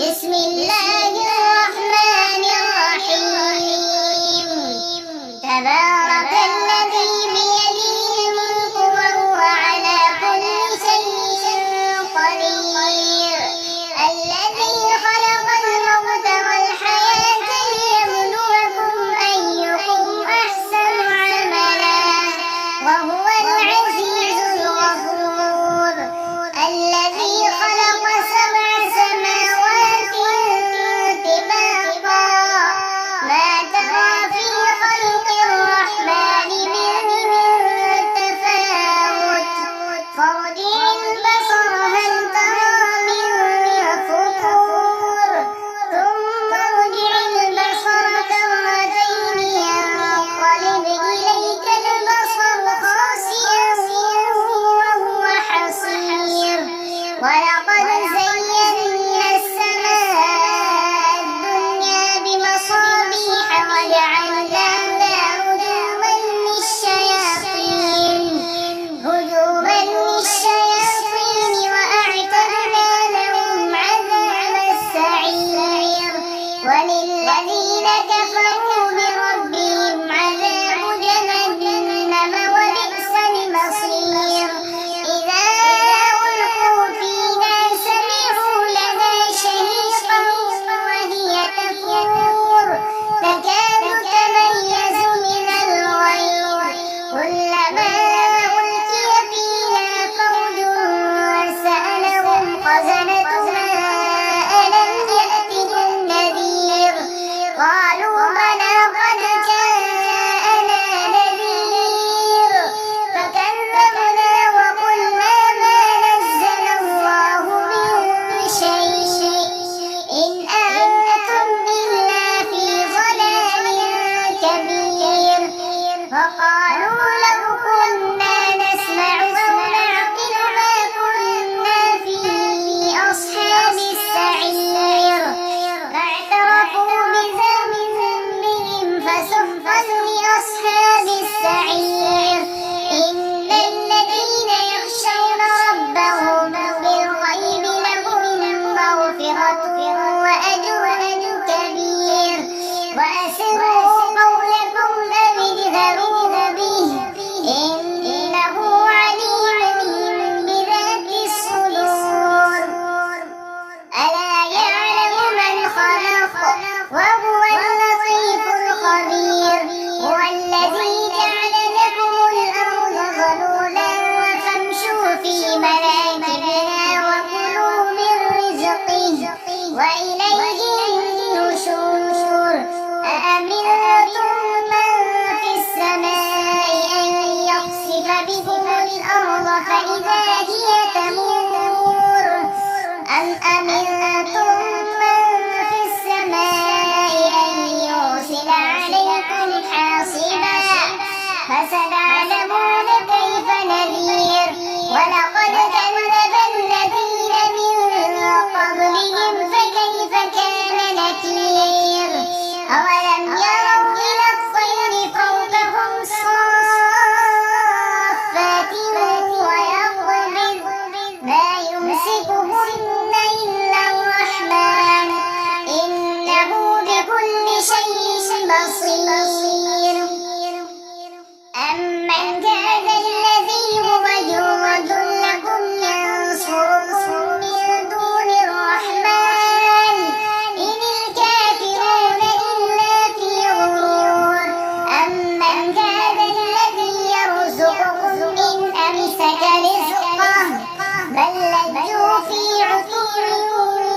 بسم الله الرحمن الرحيم. تبارك الذي بيده الملك وهو على كل شيء قدير. الذي خلق الموت والحياة ليبلوكم أيكم أحسن عملا وهو العزيز الغفور. الذي خلق سبع سماوات طباقا ما ترى في خلق الرحمن من تفاوت فارجع البصر هل ترى من فطور ثم ارجع البصر كرتين ينقلب إليك البصر خاسئا وهو حصير. ولقد زينا السماء الدنيا بمصابيح وجعلناها رجوما للشياطين وأعتدنا لهم عذاب السعير. وللذين كفروا بربهم عذاب جهنم وبئس المصير. إذا ألقوا فيها سمعوا لها شهيقا وهي تفور تكاد تميز من الغيظ كلما ألقي فيها فوج سألهم خزنتها ألم يأتكم نذير قالوا بلى قد جاءنا نذير فكذبنا وقلنا ما نزل الله من شيء إن أنتم إلا في ضلال كبير. فقالوا لو كنا نسمع أو نعقل ما كنا في أصحاب السعير. فاعترفوا بذنبهم فسحقا لأصحاب السعير. إن الذين يخشون ربهم بالغيب لهم مغفرة وأجر كبير. وأسروا قولكم أو اجهروا به إنه عليم بذات الصدور. ألا يعلم من خلق وهو اللطيف الخبير. هو الذي جعل لكم الأرض ذلولا فامشوا في مناكبها وكلوا من رزقه وإليه النشور. أأمنتم من في السماء أن يخسف بكم الأرض فإذا هي تمور أم أمنتم من في السماء أن يرسل عليكم حاصبا فستعلمون كيف نذير. ولقد كذب الذين من قبلهم فكيف كان نكير. أولم يروا إلى الطير فوقهم صافات ويقبض ما يمسكهن إلا الرحمن إنه بكل شيء بصير. أمن كان الذي هو جند لكم ينصركم من دون الرحمن إن الكافرون إلا في غرور. أمن كان الذي يرزقكم إن أمسك رزقه بل لجوا في عتو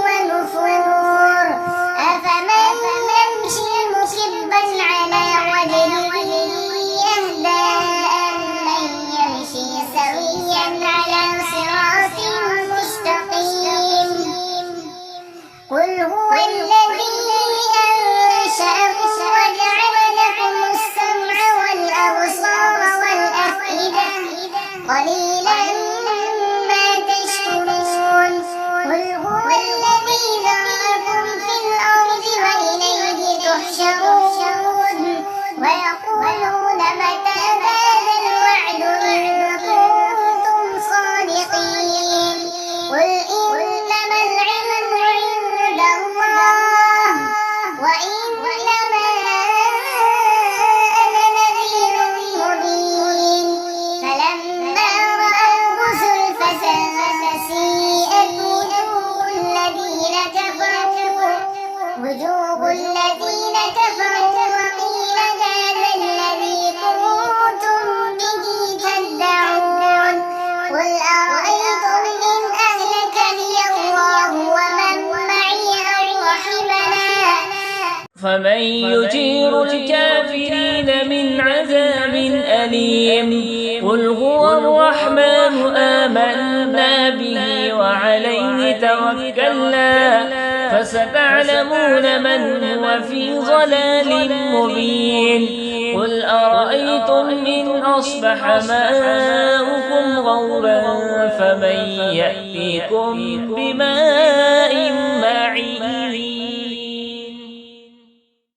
ونفور. أفمن يمشي مكبا على وجهه يهدى أمن يمشي سويا على صراط مستقيم. قل هو الذي أنشأكم وجعل لكم السمع والأبصار والأفئدة قليلا ما تشكرون. قل هو الذي ذرأكم في الأرض وإليه تحشرون. ويقولون متى هذا الوعد إن كنتم صادقين. قل إنما العلم عند فمن يجير الكافرين من عذاب أليم قل هو الرحمن آمنا به وعليه توكلنا فستعلمون من هو في ضلال مبين قل أرأيتم إن أصبح ماؤكم غورا فمن يأتيكم بماء معين